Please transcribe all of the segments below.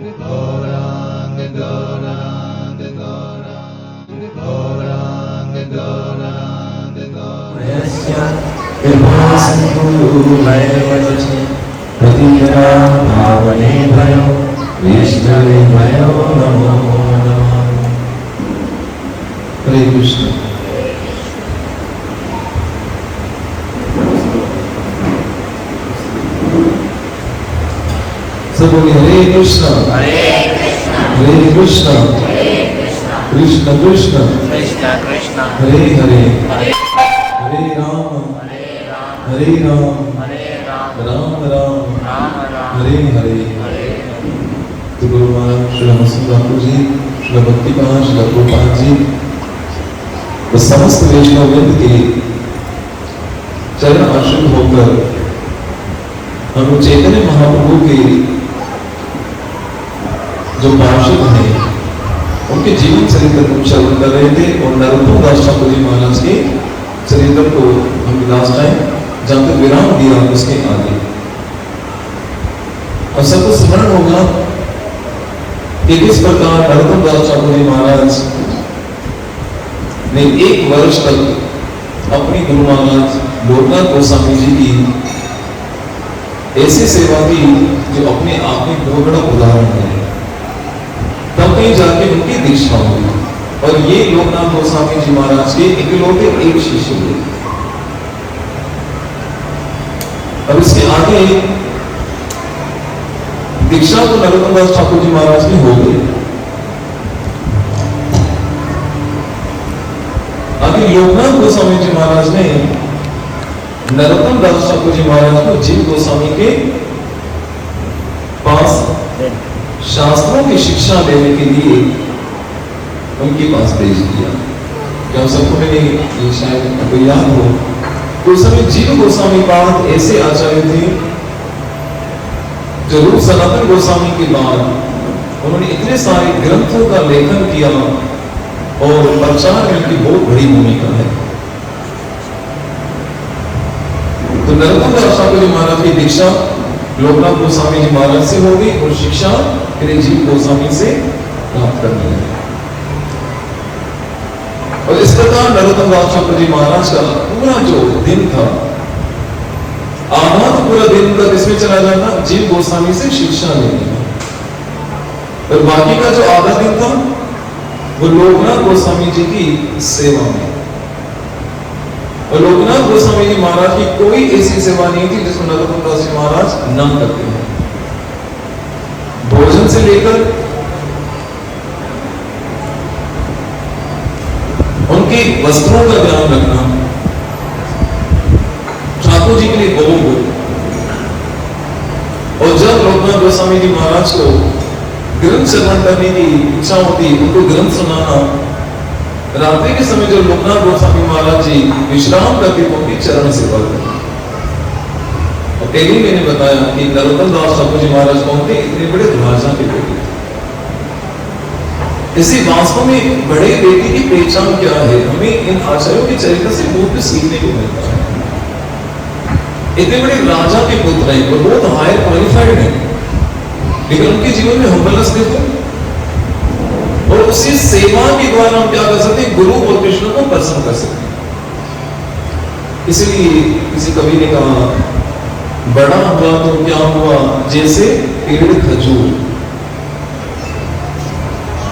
गौरांग गौरांग गौरांग गौरांग गौरांग गौरांग भावने भयो विष्णवे भयो नमो नमः। हरे कृष्ण। सब बोलिए हरे कृष्ण हरे कृष्ण कृष्ण कृष्ण हरे हरे हरे राम राम राम हरे हरे। तो गुरु महाराज श्री रामचंद्र ठाकुर जी, श्री भक्ति महाराज, श्री गोपाल जी, तो समस्त वैष्णव वृंद के चरण आश्रित होकर हम चैतन्य महाप्रभु के जो पार्षद हैं उनके जीवन चरित्र को श्रवण कर रहे थे और नरोत्तम दास ठाकुर जी महाराज के चरित्र को हम लास्ट टाइम जहां तक विराम दिया उसके आगे। और सबको स्मरण होगा कि किस प्रकार नरोत्तम दास ठाकुर जी महाराज ने 1 वर्ष तक अपनी गुरु महाराज लोकनाथ गोस्वामी जी की ऐसी सेवा की जो अपने आप में बहुत बड़ा उदाहरण है। तब कहीं जाके उनकी दीक्षा हुई और ये लोकनाथ गोस्वामी जी महाराज के इकलौते एक शिष्य हुए। अब इसके आगे दीक्षा तो नरोत्तम दास ठाकुर जी महाराज की हो गई। आगे लोकनाथ गोस्वामी जी महाराज ने नरोत्तम दास ठाकुर जी महाराज को जीव गोस्वामी के पास शास्त्रों की शिक्षा लेने के लिए उनके पास भेज दिया। क्या सबको मैंने ये शायद आपको याद हो, उस समय जीव गोस्वामी पाद ऐसे आचार्य थे जो रूप सनातन गोस्वामी के बाद उन्होंने इतने सारे ग्रंथों का लेखन किया और प्रचार में उनकी बहुत बड़ी भूमिका है। तो नरोत्तम दास ठाकुर जी महाराज की दीक्षा लोकनाथ गोस्वामी जी महाराज से होगी और शिक्षा फिर जीव गोस्वामी से प्राप्त करनी है। और इस प्रकार नरोत्तम दास ठाकुर जी महाराज का पूरा जो दिन था, आधा तो पूरा दिन तक इसमें चला जाता जीव गोस्वामी से शिक्षा लेने में, और बाकी का जो आधा दिन था वो लोकनाथ गोस्वामी जी की सेवा में। और लोकनाथ गोस्वामी जी महाराज की कोई ऐसी सेवा नहीं थी जिसको नरोत्तम दास जी महाराज न करते हैं। भोजन से लेकर उनके वस्त्रों का ध्यान रखना, ठाकुर जी के लिए बहुत। और जब लोकनाथ गोस्वामी जी महाराज को ग्रंथ श्रवण करने की इच्छा होती, उनको ग्रंथ सुनाना, रात्रि के समय जो लोकनाथ गोस्वामी महाराज जी विश्राम करके उनकी चरण सेवा करते। और पहले मैंने बताया कि नरोत्तम दास ठाकुर जी महाराज कौन थे, इतने बड़े राजा के बेटे। इसी वास्तव में बड़े बेटे की पहचान क्या है, हमें इन आचार्यों के चरित्र से बहुत कुछ सीखने को मिलता है। इतने बड़े राजा के पुत्र हैं और बहुत हायर क्वालिफाइड हैं, लेकिन उनके जीवन में हम्बलनेस देखो। और उसी सेवा के द्वारा हम क्या कर सकते हैं, गुरु और कृष्ण को प्रसन्न कर सकते हैं। इसलिए किसी कवि ने कहा, बड़ा हुआ तो क्या हुआ जैसे पेड़ खजूर।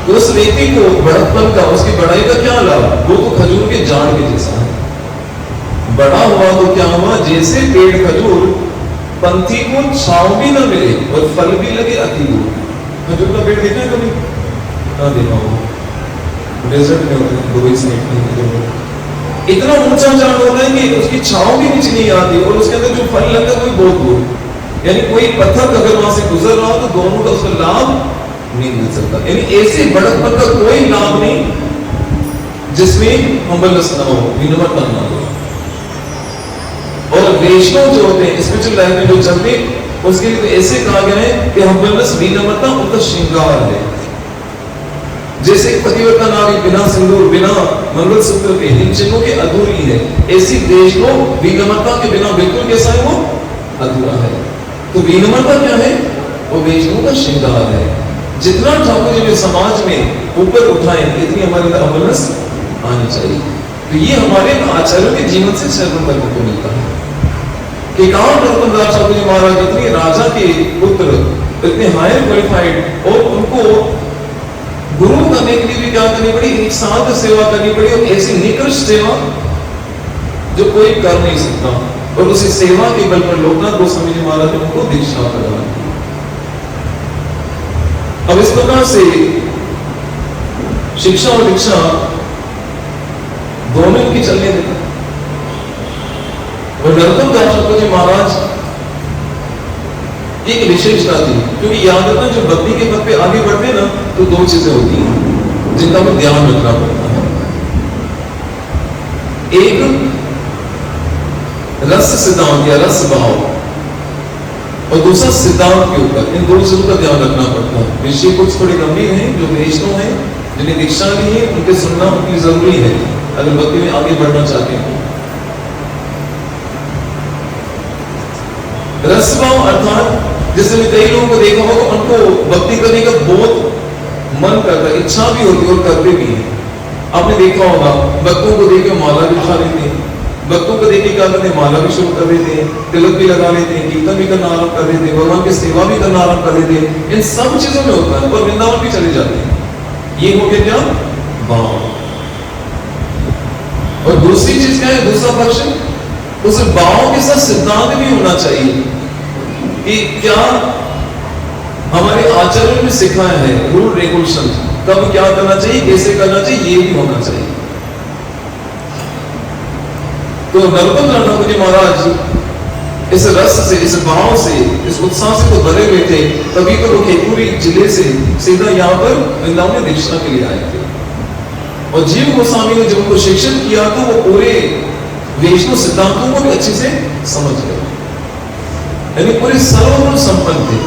तो उस व्यक्ति को बड़प्पन का, उसकी बड़ाई का क्या लाभ, वो तो खजूर के झाड़ के जैसा है। बड़ा हुआ तो क्या हुआ जैसे पेड़ खजूर, पंथी को छांव भी न मिले और फल भी लगे अति दूर। खजूर का पेड़ देखा है कभी? ना देखा हो, डेजर्ट में होता है, दुबई से इतना ऊंचा झाड़ होता है कि उसकी छांव भी नीचे नहीं आती और उसके अंदर जो फल लगता है वो बहुत दूर। यानी कोई पत्थर अगर वहां से गुजर रहा हो तो दोनों का उसका लाभ नहीं मिल सकता। यानी ऐसे बड़प्पन का कोई लाभ नहीं जिसमें हम्बलनेस ना हो, विनम्रता ना हो। और वैष्णव जो होते हैं स्पिरिचुअल लाइफ में जो चलते हैं, उसके लिए तो ऐसे कहा गया है कि हम्बलनेस, विनम्रता उनका श्रृंगार है। जैसे पतिव्रता नारी बिना सिंदूर, बिना मंगलसूत्र के, इन चिन्हों के अधूरी है, ऐसी वैष्णव विनम्रता के बिना बिल्कुल कैसा है, वो अधूरा है। तो विनम्रता क्या है, वो वैष्णव का श्रृंगार है। जितना ठाकुर जी ने समाज में ऊपर उठाए, इतनी हमारे अंदर अवेयरनेस आनी चाहिए। तो ये हमारे आचार्यों के जीवन से श्रवण करने को मिलता है कि कहाँ नरोत्तम दास ठाकुर जी महाराज इतने राजा के पुत्र, इतने हायर क्वालिफाइड, और उनको गुरु करने के लिए भी क्या करनी पड़ी, एक साथ सेवा करनी पड़ी, और ऐसी निकृष्ट सेवा जो कोई कर नहीं सकता, और उसी सेवा के बल पर लोकनाथ गोस्वामी जी महाराज ने उनको दीक्षा प्रदान की। अब इस प्रकार से शिक्षा और दीक्षा दोनों की चलने देता। और नरोत्तम दास ठाकुर जी महाराज की एक विशेषता थी, क्योंकि याद रखना जो भक्ति के पथ पे आगे बढ़ते ना, तो दो चीजें होती हैं जिनका हमें ध्यान रखना पड़ता है। एक रस सिद्धांत या रस भाव, और दूसरा सिद्धांत के ऊपर। इन दोनों चीजों का ध्यान रखना पड़ता है। विषय कुछ थोड़े गंभीर हैं, जो वैष्णव हैं, जिन्हें दीक्षा ली है, उनके सुनना उनकी जरूरी है अगर भक्ति में आगे बढ़ना चाहते हैं। रस भाव अर्थात जैसे मैं कई लोगों को देखा होगा, उनको भक्ति करने का बहुत मन करता है, इच्छा भी होती है और करते भी है। आपने देखा होगा भक्तों को देख के माला भी उठा लेते हैं, भक्तों को देख के क्या करते हैं, माला भी शुरू कर देते हैं, तिलक भी लगा लेते हैं, कीर्तन भी करना आरंभ कर देते हैं, भगवान की सेवा भी करना आरंभ कर देते हैं। इन सब चीजों में होता है, और वृंदावन भी चले जाते हैं। ये हो गया क्या, भाव। और दूसरी चीज क्या है, दूसरा पक्ष, उस भाव के साथ सिद्धांत भी होना चाहिए कि क्या हमारे आचरण में सिखाया है, रूल रेगुलेशन, कब क्या करना चाहिए, कैसे करना चाहिए, ये भी होना चाहिए। तो नरोत्तम दास ठाकुर जी महाराज इस रस से, इस भाव से, इस उत्साह से तो भरे हुए थे, तभी तो वो खेतपुरी जिले से सीधा यहाँ पर वृंदावन में दीक्षा के लिए आए थे। और जीव गोस्वामी ने जब उनको शिक्षण किया तो वो पूरे वैष्णव सिद्धांतों को भी अच्छे से समझ गए, यानी पूरे सर्वगुण संपन्न थे।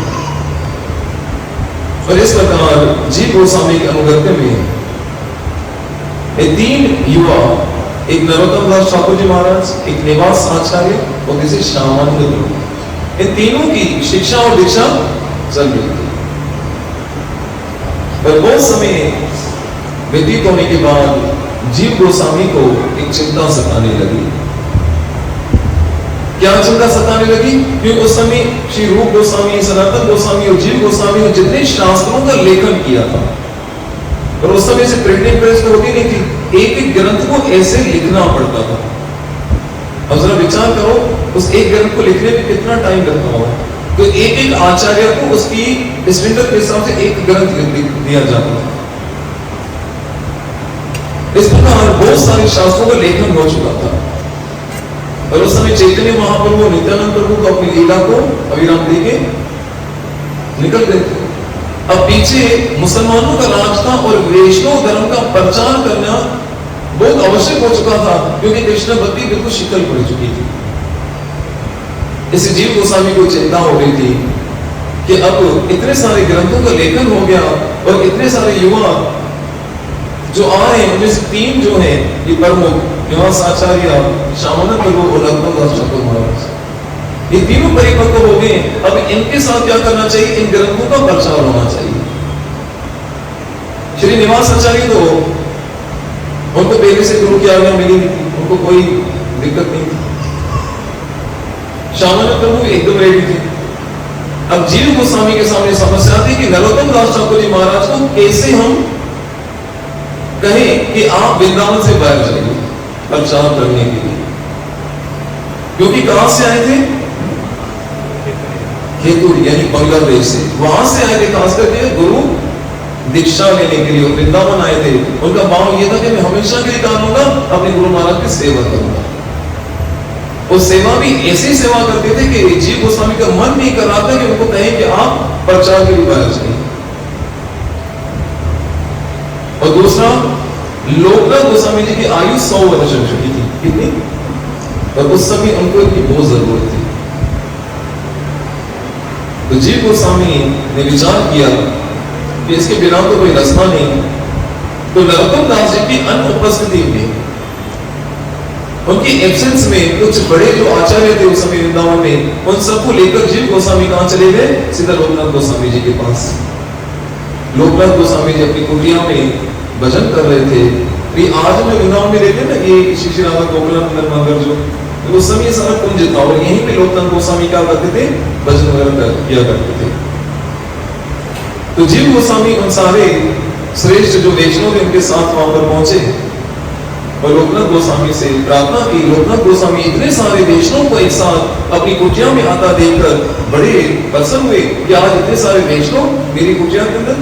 और इस प्रकार जीव गोस्वामी के अनुगत्य में ये तीन युवा, एक नरोत्तम दास ठाकुर जी महाराज, एक निवास आचार्य और किसी श्यामानंद गुरु, इन तीनों की शिक्षा और दीक्षा चल रही थी। पर बहुत समय व्यतीत होने के बाद जीव गोस्वामी को एक चिंता सताने लगी। क्या चिंता सताने लगी? क्योंकि उस समय श्री रूप गोस्वामी, सनातन गोस्वामी और जीव गोस्वामी ने जितने शास्त्रों का लेखन किया था, और उस समय से प्रिंटिंग प्रेस तो होती नहीं थी, एक एक ग्रंथ को ऐसे लिखना पड़ता था। अब जरा विचार करो, उस एक ग्रंथ को लिखने में कितना टाइम लगता होगा। तो एक एक आचार्य को उसकी स्टैंडर्ड के हिसाब से एक ग्रंथ दिया जाता था। इस प्रकार बहुत सारे शास्त्रों का लेखन हो चुका था। और उस समय चैतन्य महाप्रभु, नित्यानंद प्रभु तो अपनी लीला को अविराम देके निकल गए थे। अब पीछे मुसलमानों का राज था और वैष्णव धर्म का प्रचार करना बहुत आवश्यक हो चुका था, क्योंकि कृष्ण भक्ति बिल्कुल शिथिल पड़ चुकी थी। इस जीव गोस्वामी को चिंता हो गई थी कि अब इतने सारे ग्रंथों का लेखन हो गया और इतने सारे युवा जो आ रहे हैं, उनमें से तीन जो है ये प्रमुख, निवास आचार्य, श्यामानंद प्रभु और नरोत्तम दास ठाकुर महाराज, ये तीनों परिपक्व हो गए। अब इनके साथ क्या करना चाहिए, इन ग्रंथों का प्रचार होना चाहिए। श्री निवास आचार्य तो उनको पहले से गुरु की आज्ञा मिली नहीं थी, उनको कोई दिक्कत नहीं थी। श्यामानंद प्रभु एकदम रेडी थे। अब जीव गोस्वामी के सामने समस्या थी कि नरोत्तम दास ठाकुर जी महाराज को कैसे हम कहें कि आप वृंदावन से बाहर जाइए प्रचार करने के लिए, क्योंकि कहां से आए थे, खेतुर यानी बांग्लादेश से, वहां से आए थे खास करके गुरु दीक्षा लेने के लिए, और वृंदावन आए थे। उनका भाव यह था कि मैं हमेशा के लिए काम होगा अपने गुरु महाराज की सेवा करूंगा। और सेवा भी ऐसी सेवा करते थे कि जीव गोस्वामी का मन नहीं कर रहा था कि उनको कहें कि आप प्रचार के लिए बाहर जाइए। और दूसरा, लोकनाथ गोस्वामी जी की आयु 100 वर्ष हो चुकी थी, कितनी, और उस समय उनको इतनी बहुत जरूरत थी। तो जीव गोस्वामी ने विचार किया कि इसके बिना तो कोई रास्ता नहीं। तो नरोत्तम दास जी की अनुपस्थिति में, उनकी एब्सेंस में कुछ बड़े जो आचार्य थे उस समय वृंदावन में, उन सबको लेकर जीव गोस्वामी कहां चले गए, सीधा लोकनाथ गोस्वामी जी के पास। लोकनाथ गोस्वामी जी अपनी कुटिया में भजन कर रहे थे। ये आज में वृंदावन में देखते हैं ना, ये श्री श्री राधा गोकुलानंद मंदिर जो, तो उस समय सारा कुंज था और यहीं पे लोकनाथ गोस्वामी क्या करते थे, भजन वगैरह किया करते थे। तो जीव गोस्वामी उन सारे श्रेष्ठ जो वैष्णव थे उनके साथ वहां पर पहुंचे और लोकनाथ गोस्वामी से प्रार्थना की। लोकनाथ गोस्वामी इतने सारे वैष्णव को एक साथ अपनी कुटिया में आता देखकर बड़े प्रसन्न हुए कि आज इतने सारे वैष्णव मेरी कुटिया के अंदर।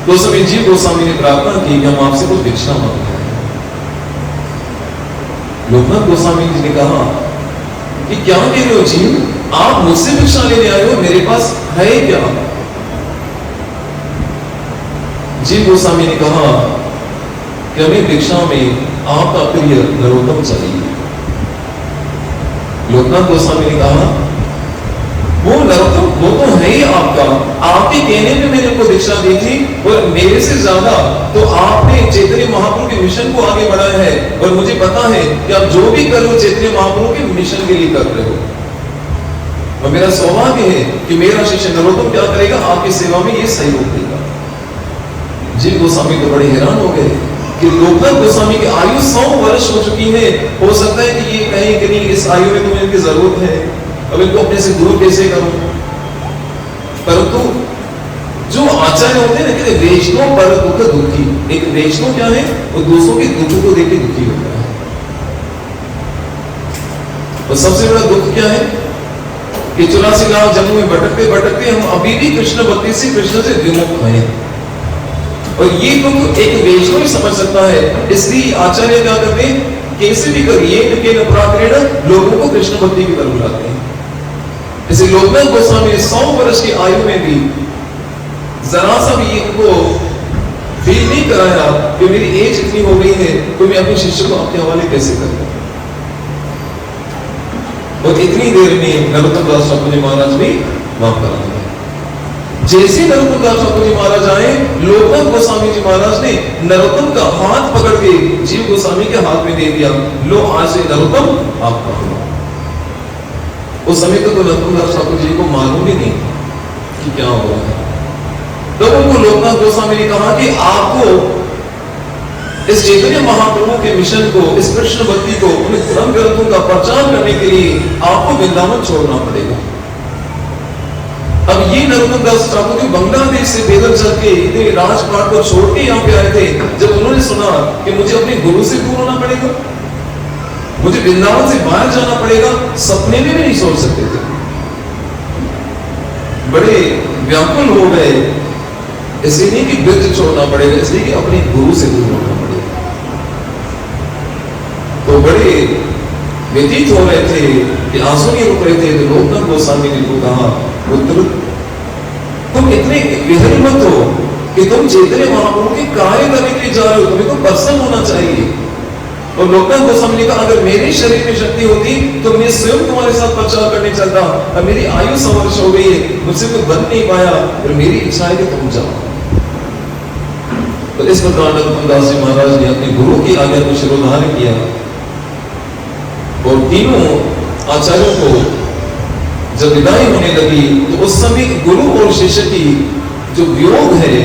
तो उस समय जीव गोस्वामी ने प्रार्थना की कि हम आपसे कुछ भिक्षा मांगते हैं। लोकनाथ गोस्वामी जी ने कहा कि क्या कह रहे हो जीव, आप मुझसे भिक्षा लेने आए हो, मेरे पास है क्या? जीव गोस्वामी ने कहा कि हमें भिक्षा में आपका प्रिय नरोत्तम चाहिए। लोकनाथ गोस्वामी ने कहा वो नरोत्तम वो तो है ही आपका, आपके कहने पे मैंने उनको दीक्षा दी थी और मेरे से ज्यादा तो आपने चैतन्य महाप्रभु के मिशन को आगे बढ़ाया है और मुझे पता है कि आप जो भी कर रहे हो चैतन्य महाप्रभु के मिशन के लिए कर रहे हो। और मेरा सौभाग्य है कि मेरा शिष्य नरोत्तम क्या करेगा, आपकी सेवा में ये सहयोग देगा। जीव गोस्वामी तो बड़े हैरान हो गए कि लोकनाथ गोस्वामी की आयु 100 वर्ष हो चुकी है, हो सकता है कि ये कहीं कि नहीं इस आयु में तुम्हें इनकी जरूरत है, अब इनको अपने से दूर कैसे करूं? परंतु जो आचार्य होते हैं ना, कहते वैष्णव पर दुख दुखी। एक वैष्णव क्या है, वो दूसरों के दुख को देख के दुखी होता है। और सबसे बड़ा दुख क्या है कि 84 लाख जन्मों में भटकते भटकते हम अभी भी कृष्ण भक्ति से, कृष्ण से विमुख हैं। और ये दुख एक वैष्णव ही समझ सकता है। इसलिए आचार्य क्या करते हैं, कैसे भी करिए लोगों को कृष्ण भक्ति की तरफ बुलाते हैं। जैसे लोकनाथ गोस्वामी 100 वर्ष की आयु में भी जरा सा भी इनको फील नहीं कराया कि मेरी एज इतनी हो गई है तो मैं अपने शिष्य को आपके हवाले कैसे करूं। और इतनी देर में नरोत्तम दास ठाकुर जी महाराज भी वहां पर आ गए। जैसे नरोत्तम दास ठाकुर जी महाराज आए, लोकनाथ गोस्वामी जी महाराज ने नरोत्तम का हाथ पकड़ के जीव गोस्वामी के हाथ में दे दिया, लो आज से नरोत्तम आपका हुआ। उस समय तो नरोत्तम दास ठाकुर जी को मालूम ही नहीं कि क्या हो रहा है। तब उनको लोकनाथ गोस्वामी ने कहा कि आपको इस चैतन्य महाप्रभु के मिशन को, इस कृष्ण भक्ति को, उन धर्म ग्रंथों का प्रचार करने के लिए आपको वृंदावन छोड़ना पड़ेगा। अब ये नरोत्तम दास ठाकुर जी बांग्लादेश से पैदल चल के इतने राजपाट को छोड़ के यहाँ पे आए थे। जब उन्होंने सुना कि मुझे अपने गुरु से दूर होना पड़ेगा, मुझे वृंदावन से बाहर जाना पड़ेगा, सपने में भी नहीं सोच सकते थे। बड़े व्याकुल हो गए, इसलिए नहीं कि ब्रज छोड़ना पड़ेगा, इसलिए कि अपने गुरु से दूर होना पड़ेगा। तो बड़े व्यतीत हो रहे थे कि आंसू नहीं रुक रहे थे। तो लोकनाथ गोस्वामी ने को कहा, पुत्र तुम इतने विहल मत हो कि तुम चैतन्य महाप्रभु के कार्य करने के लिए जा रहे हो, तुम्हें तो प्रसन्न होना चाहिए। और लोकनाथ गोस्वामी ने कहा अगर मेरे शरीर में शक्ति होती तो मैं स्वयं तुम्हारे साथ प्रचार करने चलता। अब मेरी आयु 100 वर्ष हो गई है, मुझसे तो बन नहीं पाया, और मेरी इच्छा है कि तुम जाओ। तो इस प्रकार नरोत्तम दास जी महाराज ने अपने गुरु की आज्ञा को शिरोधार्य किया और तीनों आचार्यों को जब विदाई होने लगी तो उस समय गुरु और शिष्य की जो वियोग है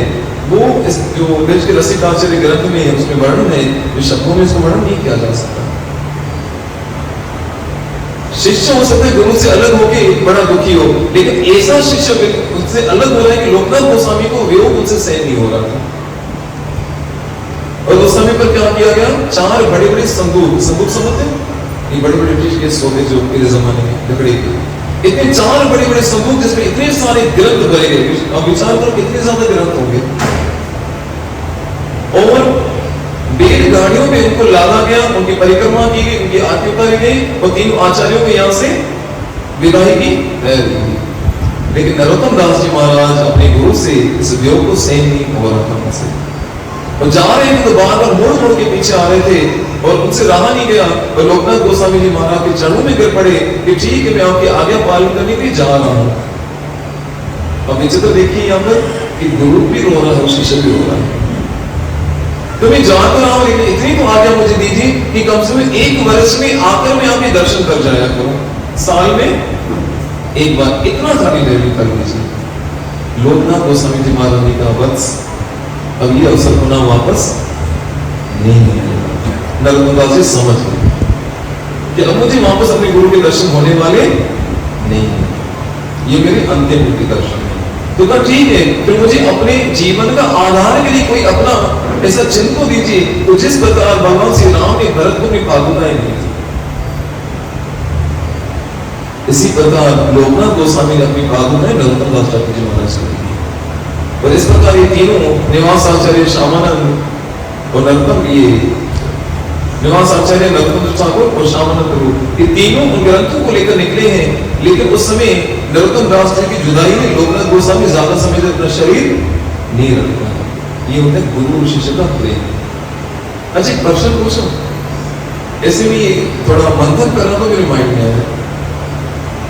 वो इस जो ब्रज के रसिकाचार्य ग्रंथ में है उसमें वर्णन है, जो शब्दों में इसको वर्णन नहीं किया जा सकता। शिष्य हो सकता है गुरु से अलग होके बड़ा दुखी हो, लेकिन ऐसा शिष्य उससे अलग हो रहा है कि लोकनाथ गोस्वामी को वियोग उनसे सहन नहीं हो रहा था। और उस समय पर क्या किया गया, 4 बड़े बड़े संदूक समझते हैं, ये बड़े बड़े ब्रिटिश के सोते जो पहले जमाने में लकड़ी के, इतने 4 बड़े बड़े संदूक जिसमें इतने सारे ग्रंथ भरे गए। अब विचार करो कितने ज्यादा ग्रंथ होंगे। और बैलगाड़ियों में उनको लादा गया, उनकी परिक्रमा की गई, उनकी आरती उतारी गई और तीनों आचार्यों को यहाँ से विदाई की। लेकिन नरोत्तम दास जी महाराज अपने गुरु से इस वियोग को सहन नहीं हो रहा था उनसे, और जा रहे थे तो बार बार मोड़ मोड़ के पीछे आ रहे थे और उनसे रहा नहीं गया। और लोकनाथ गोस्वामी जी महाराज के चरणों में गिर पड़े कि ठीक है मैं आपकी आज्ञा पालन करने के लिए जा रहा हूं। अब विचित्र देखिए यहाँ पर कि गुरु भी रो रहा है, शिष्य भी रो रहा है। तो मैं जा तो रहा हूं, लेकिन इतनी तो आज्ञा मुझे दीजिए कि कम से कम 1 वर्ष में आकर मैं आपके दर्शन कर जाया करूं, साल में 1 बार, इतना खाली दर्शन कर लीजिए। लोकनाथ गोस्वामी जी महाराज ने कहा, वत्स अब ये अवसर पुनः वापस नहीं आएगा। नर्मदा जी समझ गए कि अब मुझे वापस अपने गुरु के दर्शन होने वाले नहीं है, ये मेरे अंतिम के दर्शन है। तो कहा ठीक है, फिर मुझे अपने जीवन का आधार के लिए कोई अपना ऐसा चिन्ह तो दीजिए। तो जिस प्रकार भगवान श्री राम ने भरत को अपनी पादुकाएं दी, इसी प्रकार लोकनाथ गोस्वामी ने अपनी पादुकाएं नरोत्तम दास ठाकुर जी महाराज को दी। और इस प्रकार ये तीनों निवास आचार्य श्यामानंद और नरोत्तम, ये निवास आचार्य नरोत्तम ठाकुर और श्यामानंद रूप, ये तीनों उन ग्रंथों को लेकर निकले हैं। लेकिन उस समय नरोत्तम दास जी की जुदाई में लोकनाथ गोस्वामी ज्यादा समय तक अपना शरीर नहीं रखता। ये होता है गुरु और शिष्य का प्रेम। अच्छा एक प्रश्न पूछो, ऐसे में थोड़ा मंथन करना तो मेरे माइंड में आया।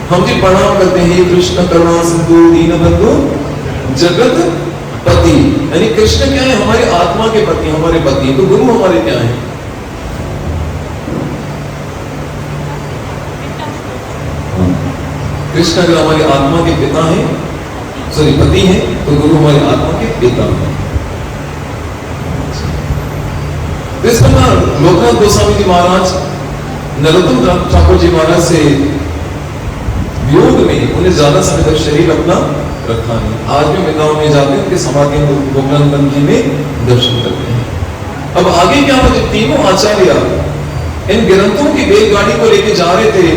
हम जी प्रणाम करते हैं, हे कृष्ण करुणा सिंधु दीनबंधु जगत पति, यानी कृष्ण क्या है? हमारे आत्मा के पति, हमारे पति। तो गुरु हमारे क्या है? कृष्ण अगर हमारी आत्मा के पिता हैं, सॉरी पति हैं, तो गुरु हमारी आत्मा के पिता हैं। तो इस प्रकार लोकनाथ गोस्वामी जी महाराज नरोत्तम ठाकुर जी महाराज से वियोग में उन्हें ज्यादा समय तक शरीर अपना रखा नहीं। आज भी वृंदावन में जाते हैं, उनके समाधि गोकुलानंद जी में दर्शन करते हैं। अब आगे क्या हुआ? जब तीनों आचार्य इन ग्रंथों की बैलगाड़ी को लेकर जा रहे थे,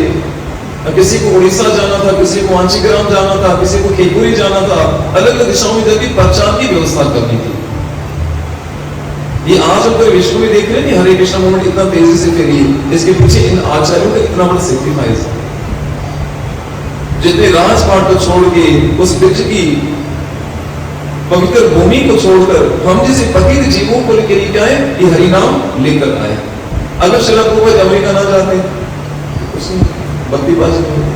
किसी को उड़ीसा जाना था, किसी को आंचीग्राम जाना था, किसी को खेपुरी जाना था, अलग अलग दिशाओं में जाकर प्रचार की व्यवस्था करनी थी। ये आज हम पूरे विश्व में देख रहे हैं, हरे कृष्ण मूवमेंट इतना तेजी से फैली है, इसके पीछे इन आचार्यों का इतना बड़ा सेक्रीफाइस है। जितने राजपाट को छोड़ के उस ब्रज की पवित्र भूमि को छोड़कर हम जैसे पतित जीवों को लेकर क्या है, ये हरिनाम लेकर आए। अगर श्रील प्रभुपाद अमेरिका ना जाते, भक्तिपाज नहीं होते,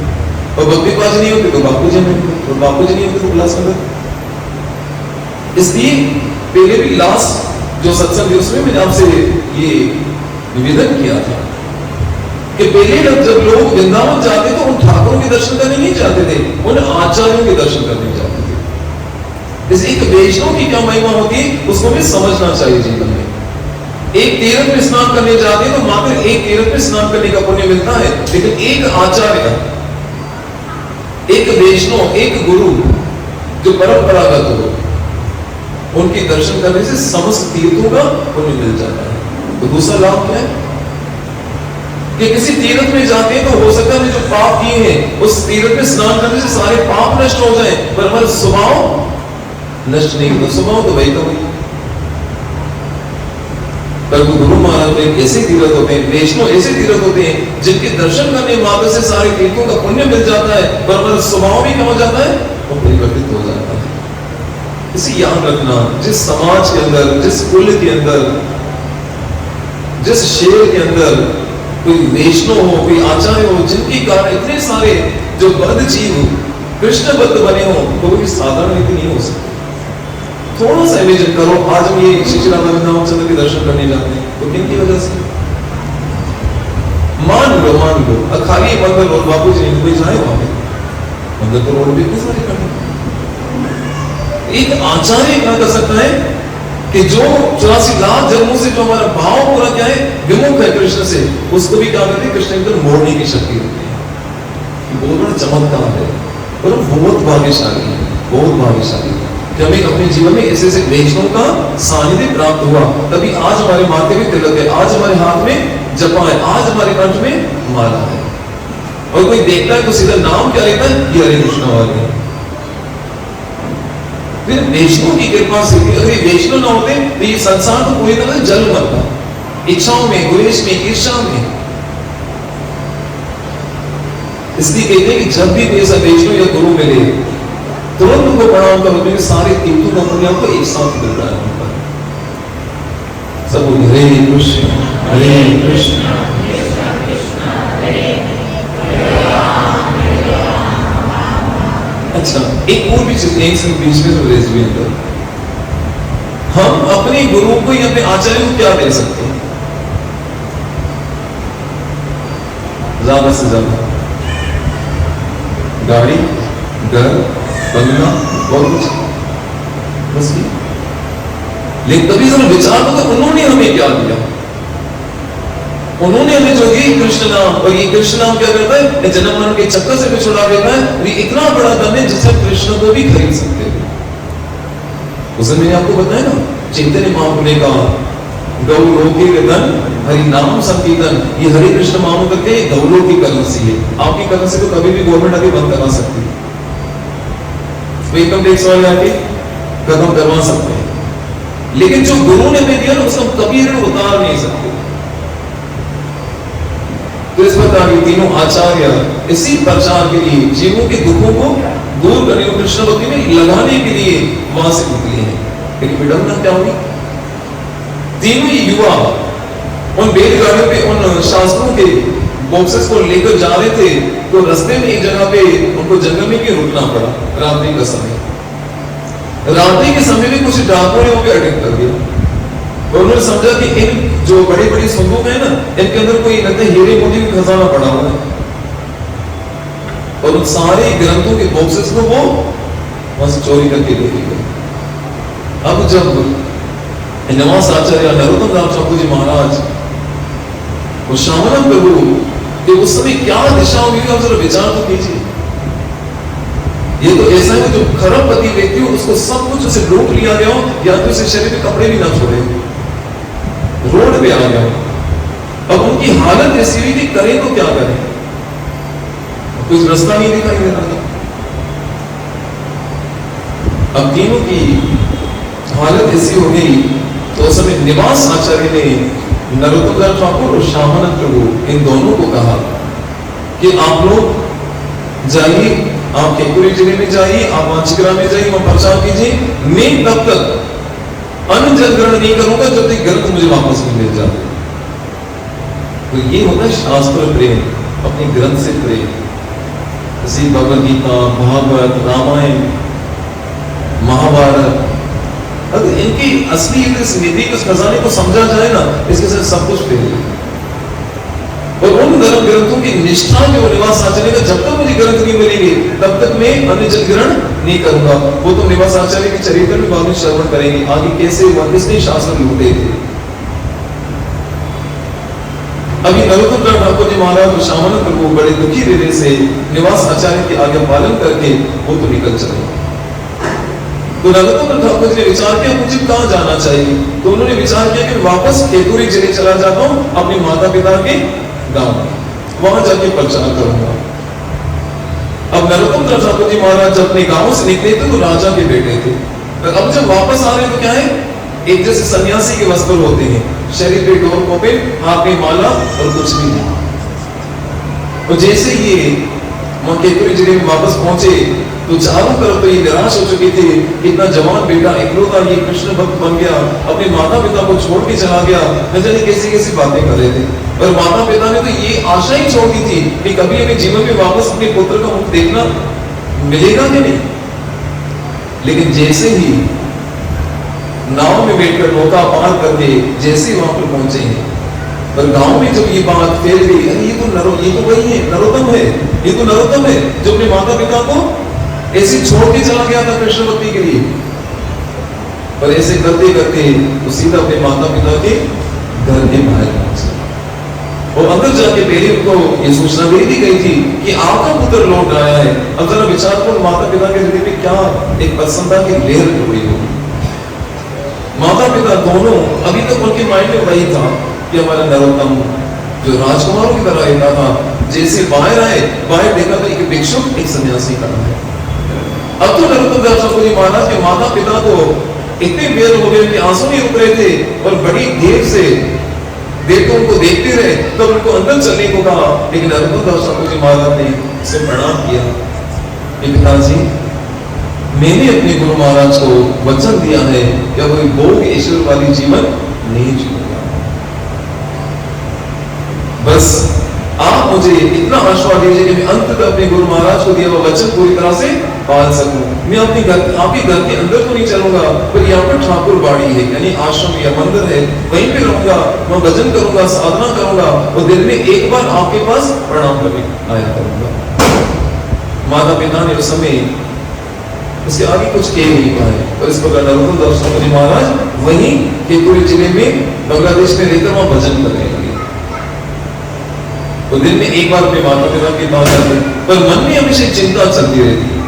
और भक्तिपाज नहीं होते तो बापूजी नहीं होते, और बापूजी नहीं होते तो उल्लासनगर। इसलिए पहले भी लास्ट जो सत्संग उसमें मैंने आपसे ये निवेदन किया था कि पहले जब लोग वृंदावन जाते तो उन ठाकुरों के दर्शन करने नहीं जाते थे, उन आचार्यों के दर्शन करने जाते थे। इस एक वैष्णव की क्या महिमा होती है, उसको भी समझना चाहिए जीवन में। एक तीर्थ में स्नान करने जाते हैं तो मात्र एक तीर्थ में स्नान करने का पुण्य मिलता है, लेकिन एक आचार्य, एक वैष्णव, एक गुरु जो परंपरागत हो, उनके दर्शन करने से समस्त तीर्थों का पुण्य मिल जाता है। तो दूसरा लाभ क्या है कि किसी तीर्थ में जाते हैं तो हो सकता है जो पाप किए हैं उस तीर्थ में स्नान करने से सारे पाप नष्ट हो जाए, पर हमारा स्वभाव नष्ट नहीं होता। स्वभाव तो वही तो वही। परंतु गुरु महाराज में ऐसे तीर्थ होते हैं, वैष्णव ऐसे तीर्थ होते हैं जिनके दर्शन करने मात्र से सारे तीर्थों का पुण्य मिल जाता है, पर हमारा स्वभाव भी क्या हो जाता है, वो परिवर्तित हो जाता है। इसे याद रखना, जिस समाज के अंदर, जिस कुल के अंदर, जिस शहर के अंदर कोई वैष्णव हो, कोई आचार्य हो, जिनके कारण इतने सारे जो बद्ध जीव कृष्णबद्ध बने हो, तो वो साधारण रीति नहीं हो सकती। थोड़ा सा इमेजिन करो, आज हम ये श्री राधा रामचंद्र के दर्शन करने जाते हैं तो किन की वजह से? मान लो खाली मंदिर रोड, बापू जी कोई जाए वहां पे मंदिर तो रोड भी इतने सारे करने। एक आचार्य क्या कर सकता है कि जो 84 लाख जन्मों से जो हमारा भाव पूरा क्या है, विमुख है कृष्ण से, उसको भी क्या करते हैं, कृष्ण की तरफ मोड़ने की शक्ति होती है। बहुत बड़ा चमत्कार है और बहुत भाग्यशाली है, बहुत भाग्यशाली है कि हमें अपने जीवन में ऐसे ऐसे वैष्णव का सानिध्य प्राप्त हुआ। तभी आज हमारे माथे में तिलक है, आज हमारे हाथ में जपा है, आज हमारे कंठ में माला है। और कोई देखता है तो सीधा नाम क्या लेता है, ये हरे कृष्ण वाले। फिर वैष्णव की कृपा से, अगर ये वैष्णव ना होते तो ये संसार तो पूरी तरह जल मरता, इच्छाओं में, द्वेष में, ईर्ष्या में। इसलिए कहते हैं कि जब भी ऐसा वैष्णव या गुरु मिले तुरंत उनको प्रणाम करो, क्योंकि सारे तीर्थों का पुण्य आपको एक साथ मिल रहा है। सब हरे कृष्ण हरे कृष्ण। अच्छा, एक और भी चीज बीच में रेज भी अंदर, हम अपने गुरु को या अपने आचार्य को क्या दे सकते हैं? ज्यादा से ज्यादा गाड़ी, घर, बनना और कुछ बस ये। लेकिन कभी जरा विचार करो उन्होंने हमें क्या दिया। उन्होंने हमें जो ये कृष्ण नाम, और ये कृष्ण नाम क्या करता है, जन्म मरण के चक्कर से भी छुड़ा देता है। ये इतना बड़ा धन है जिससे कृष्ण को भी खरीद सकते हैं। उस मैंने आपको बताया ना, चैतन्य महाप्रभु ने कहा गौलोकी धन हरि नाम संकीर्तन, ये हरे कृष्ण मानो करके गौलों की करेंसी है। आपकी करेंसी तो कभी भी गवर्नमेंट आगे बंद करवा सकती है, इनकम टैक्स वाले आके खत्म करवा सकते हैं, लेकिन जो गुरु ने हमें दिया ना उसको कभी ऋण उतार नहीं सकते। तो इस प्रकार ये तीनों आचार्य इसी प्रचार के लिए जीवों के दुखों को दूर करने को कृष्ण भक्ति में लगाने के लिए वहां से निकले हैं। लेकिन विडंबना क्या होगी, तीनों ही युवा उन बैलगाड़ियों पे उन शास्त्रों के बॉक्सेस को लेकर जा रहे थे, तो रास्ते में एक जगह पे उनको जंगल में क्यों रुकना पड़ा, रात्रि का समय। रात्रि के समय में कुछ डाकुओं ने उनको अटैक कर दिया और उन्होंने समझा कि इन जो बड़ी बड़ी संदूक है ना, इनके अंदर कोई लगता है हीरे मोती का खजाना पड़ा हुआ है, और उन सारे ग्रंथों के बॉक्सेस को वो वहां से चोरी करके ले गए। अब जब नवास आचार्य नरोत्तम दास ठाकुर जी महाराज वो श्यामानंद प्रभु कि उस समय क्या दिशा होगी, आप जरा विचार तो कीजिए। ये तो ऐसा है जो खरबपति व्यक्ति हो उसको सब कुछ उसे लूट लिया गया हो, या तो उसे शरीर में कपड़े भी ना छोड़े, रोड पे आ गया। अब उनकी हालत ऐसी हुई कि करें तो क्या करें, कुछ रास्ता नहीं दिखाई दे रहा था। अब तीनों की हालत ऐसी हो गई, तो उस समय निवास आचार्य ने नरोत्तम दास ठाकुर और श्यामानंद प्रभु इन दोनों को कहा कि आप लोग जाइए, आप केकुरी जिले में जाइए, आप वांचिकरा में जाइए, वहां प्रचार कीजिए। मैं तब तक अन्न जल ग्रहण नहीं करूंगा जब तक ग्रंथ मुझे वापस नहीं मिल जाते। तो ये होता है शास्त्र प्रेम, अपने ग्रंथ से प्रेम। जैसे भगवद गीता, भागवत, रामायण, महाभारत, अगर इनकी असली इस निधि के खजाने को समझा जाए ना, इसके साथ सब कुछ फेल है। और उन धर्म ग्रंथों की निष्ठा जो निवास आचार्य का, जब तक मुझे ग्रंथ नहीं मिलेंगे तब तक मैं अन्न जल ग्रहण नहीं करूंगा। वो तो निवास आचार्य के चरित्र में बाद में श्रवण करेंगे, आगे कैसे हुआ, किसने शासन लूटे थे। अभी नरोत्तम दास ठाकुर जी महाराज और श्यामानंद प्रभु बड़े दुखी हृदय से निवास आचार्य की आज्ञा पालन करके वो तो निकल चले। तो नरोत्तम दास ठाकुर जी ने विचार किया मुझे कहां जाना चाहिए, तो उन्होंने विचार किया कि वापस केतुरी जिले चला जाता हूं अपने माता पिता के गांव, वहां जाके प्रचार करूंगा। अब नरोत्तम दास ठाकुर जी महाराज जब अपने गांव से निकले थे तो राजा के बेटे थे। अब जब वापस आ रहे तो क्या है, एक जैसे सन्यासी के वस्त्र होते हैं, शरीर पे डोर कोपे, हाथ में माला और कुछ भी नहीं। तो जैसे ये केतुरी जिले में वापस पहुंचे तो चारों तरफ तो ये निराश हो चुके थे, इतना जवान बेटा इकलौता ये कृष्ण भक्त बन गया, अपने माता पिता को छोड़ के चला गया, न जाने कैसी कैसी बातें कर रहे थे। और माता पिता ने तो ये आशा ही छोड़ दी थी कि कभी हमें जीवन में वापस अपने पुत्र का मुख देखना मिलेगा कि नहीं। लेकिन जैसे ही नाव में बैठकर नौका पार करके जैसे वहां पर पहुंचे हैं, पर गांव में जब ये बात फैल गई, अरे ये तो वही है, नरोत्तम है, ये तो नरोत्तम है जो अपने माता पिता को ऐसे छोड़ के चला गया था कृष्ण भक्ति के लिए। पर ऐसे करते करते तो सीधा अपने माता पिता के घर के बाहर पहुंचे और अंदर जाके पहले उनको ये सूचना दे दी गई थी कि आपका पुत्र लौट आया है। अब जरा विचार करो माता पिता के हृदय में क्या एक प्रसन्नता की लहर हुई हो। माता पिता दोनों अभी तक उनके माइंड में वही था कि हमारा नरोत्तम जो राजकुमारों की तरह रहता था, जैसे बाहर आए, बाहर देखा तो एक भिक्षुक एक सन्यासी खड़ा है। अब तो नरोत्तम दास ठाकुर जी महाराज के माता पिता को इतने बेर हो गए कि आंसू नहीं रुक रहे थे और बड़ी देर से तो उनको देखते रहे, तब तो उनको अंदर चलने को कहा। लेकिन नरोत्तम दास ठाकुर जी महाराज ने उसे प्रणाम किया कि पिताजी, मैंने अपने गुरु महाराज को वचन दिया है कि कोई भोग ईश्वर वाली जीवन नहीं जीऊंगा, बस आप मुझे इतना आशीर्वाद दीजिए कि मैं अंत तक अपने गुरु महाराज को दिया हुआ वचन पूरी तरह से पाल सकूं। मैं अपने घर, आपके घर के अंदर तो नहीं चलूंगा, पर यहाँ पर ठाकुर बाड़ी है यानी आश्रम या मंदिर है, वहीं पे रहूंगा, मैं भजन करूंगा, साधना करूंगा और दिन में एक बार आपके पास प्रणाम करने आया करूंगा। माता पिता ने उस समय उसके आगे कुछ कह नहीं पाए। और इस प्रकार नरोत्तम दास ठाकुर जी महाराज वहीं केतुरी जिले में बांग्लादेश में रहकर वहां भजन कर रहे हैं। तो दिन में एक बार अपने माता पिता के पास जाते, पर मन में हमेशा चिंता चलती रहती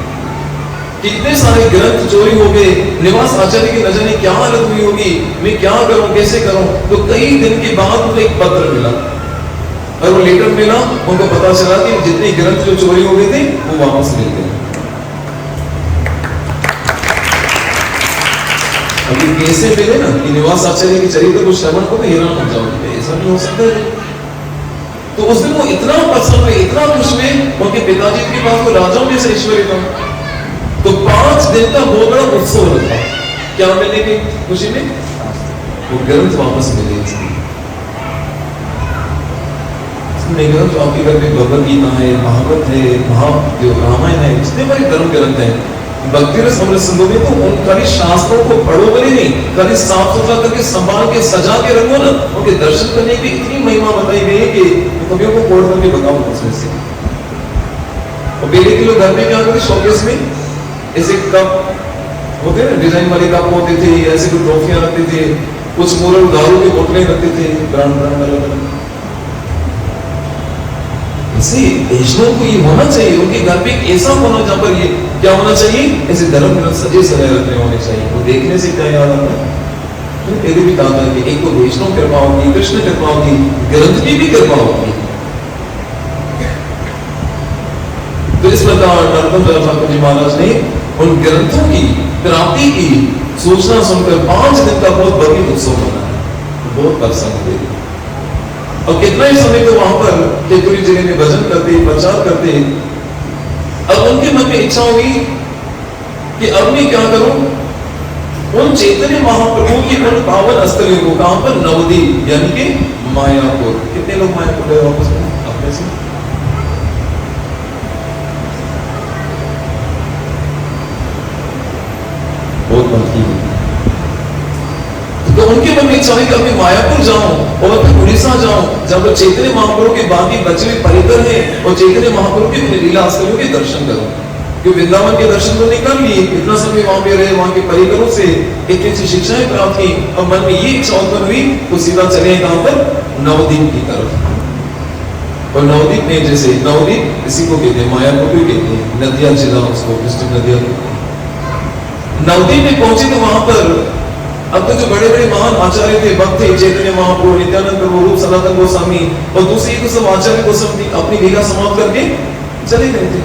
कि इतने सारे ग्रंथ चोरी हो गए, निवास आचार्य की न जाने क्या हालत हुई होगी, मैं क्या करूं, कैसे करूं। तो कई दिन के बाद मुझे एक पत्र मिला, और वो लेटर मिला, उनको पता चला कि जितने ग्रंथ जो चोरी हो गए थे वो वापस मिल गए। अभी कैसे मिले ना कि निवास आचार्य के चरित्र को श्रवण को हैरान हो जाओगे, ऐसा नहीं हो सकता है। तो उस दिन वो इतना पसंद है, इतना खुश हुए, उनके पिताजी के पास वो राजाओं में से ईश्वरी था। तो 5 दिन का बहुत बड़ा उत्सव रखा, क्या मिलने की खुशी में, वो ग्रंथ वापस मिले। ग्रंथ आपके घर में भगवद गीता है, महाभारत है, महादेव रामायण है, जितने बड़े धर्म ग्रंथ हैं, भक्ति रस अमृत सिंधु में तो उन खाली शास्त्रों को पढ़ो बोले नहीं, खाली साफ सुथरा करके संभाल के सजा के रखो ना, उनके दर्शन करने की इतनी महिमा बताई गई है कि कवियों को कोड करके बताओ उसमें से। और पहले के लोग घर में क्या करते, शोकेस में ऐसे कप होते ना, डिजाइन वाले कप होते थे, ऐसे कुछ ट्रॉफियां रखते थे, कुछ मोरल दारू की बोतलें रखते थे, ब्रांड ब्रांड अलग। वैष्णव को ये होना चाहिए, उनके घर पे ऐसा होना जहां पर ये क्या होना चाहिए, ऐसे धर्म ग्रंथ सजे सजाए रखने होने चाहिए। वो देखने से क्या याद आता है, तो पहले भी कहा था कि एक तो वैष्णव कृपा होगी, कृष्ण कृपा होगी, ग्रंथ की भी कृपा होगी। तो इस प्रकार नरोत्तम दास ठाकुर जी महाराज ने उन ग्रंथों की प्राप्ति की सूचना सुनकर 5 दिन का बहुत भव्य उत्सव मनाया, बहुत प्रसन्न हुए। और कितना ही समय तो वहां पर केतुरी जिले में भजन करते, प्रचार करते। अब उनके मन में इच्छा हुई कि अब मैं क्या करूं, उन चैतन्य महाप्रभु की उन पावन स्थलियों को, कहां पर, नवदीप यानी कि मायापुर। कितने लोग मायापुर गए वापस में अपने से? बहुत बाकी है। तो उनके मन में इच्छा हुई कि मैं मायापुर जाऊं और फिर उड़ीसा जाऊं, जब चैतन्य महाप्रभु के बाकी बचे हुए परिकर हैं और चैतन्य महाप्रभु के लीला स्थलों के दर्शन करूं। क्योंकि वृंदावन के दर्शन तो नहीं कर लिए, इतना समय वहां पे रहे, वहां के परिकरों से इतनी सी शिक्षाएं प्राप्त की, और मन में ये इच्छा उत्पन्न हुई तो सीधा चले कहां पर, नवदीप की तरफ। और नवदीप में जैसे नवदीप इसी को कहते हैं, मायापुर भी कहते हैं, नदिया जिला उसको डिस्ट्रिक्ट नदिया कहते हैं। नवदीप में पहुंचे तो वहां पर अब तो जो बड़े बड़े महान आचार्य थे, भक्त थे, चैतन्य महाप्रभु, नित्यानंद प्रभु, रूप सनातन गोस्वामी और दूसरी तो सब आचार्य गोस्वामी अपनी लीला समाप्त करके चले गए थे।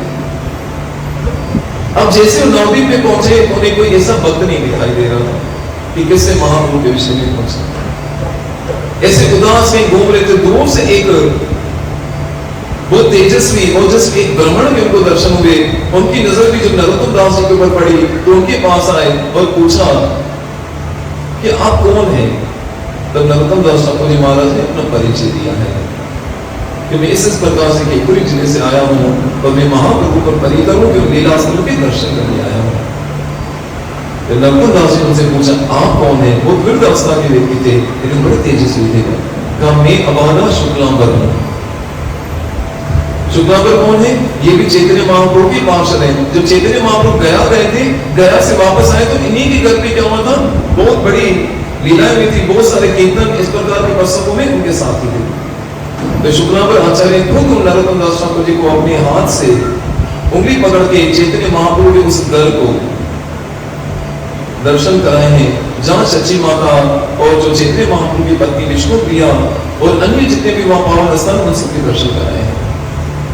अब जैसे नवदीप में पहुंचे, उन्हें कोई ऐसा भक्त नहीं दिखाई दे रहा कि किससे महाप्रभु के विषय में पहुंचा। ऐसे उदास में घूम रहे थे, दूर से एक बहुत तेजस्वी और जस्ट एक ब्राह्मण के उनको दर्शन हुए। उनकी नजर भी जब नरोत्तम दास जी के ऊपर पड़ी तो उनके पास आए और पूछा कि आप कौन हैं। तब नरोत्तम दास ठाकुर जी महाराज ने अपना परिचय दिया है कि मैं इस प्रकार से केतुरी जिले से आया हूं और मैं महाप्रभु पर परिकरों के लीला स्थलों के दर्शन करने आया हूं। तो नरोत्तम दास जी उनसे पूछा आप कौन हैं। वो वृद्ध अवस्था के व्यक्ति थे लेकिन बड़े तेजस्वी थे। कहा मैं अबाला शुक्लांबर हूं। शुक्लांबर कौन है? ये भी चैतन्य महाप्रभु के पार्षद हैं। जब चैतन्य महाप्रभु गया गए थे, गया से वापस आए तो इन्हीं के घर पे क्या हुआ था, बहुत बड़ी लीलाएं हुई थी, बहुत सारे कीर्तन इस प्रकार के प्रसंगों में उनके साथ ही थे। तो शुक्लांबर आचार्य खुद नरोत्तम दास ठाकुर जी को अपने हाथ से उंगली पकड़ के चैतन्य महाप्रभु के उस घर को दर्शन कराए हैं, जहां सच्ची माता और जो चैतन्य महाप्रभु की पत्नी विष्णु प्रिया और अन्य जितने भी वहां पावन स्थान उन सबके दर्शन कराए हैं।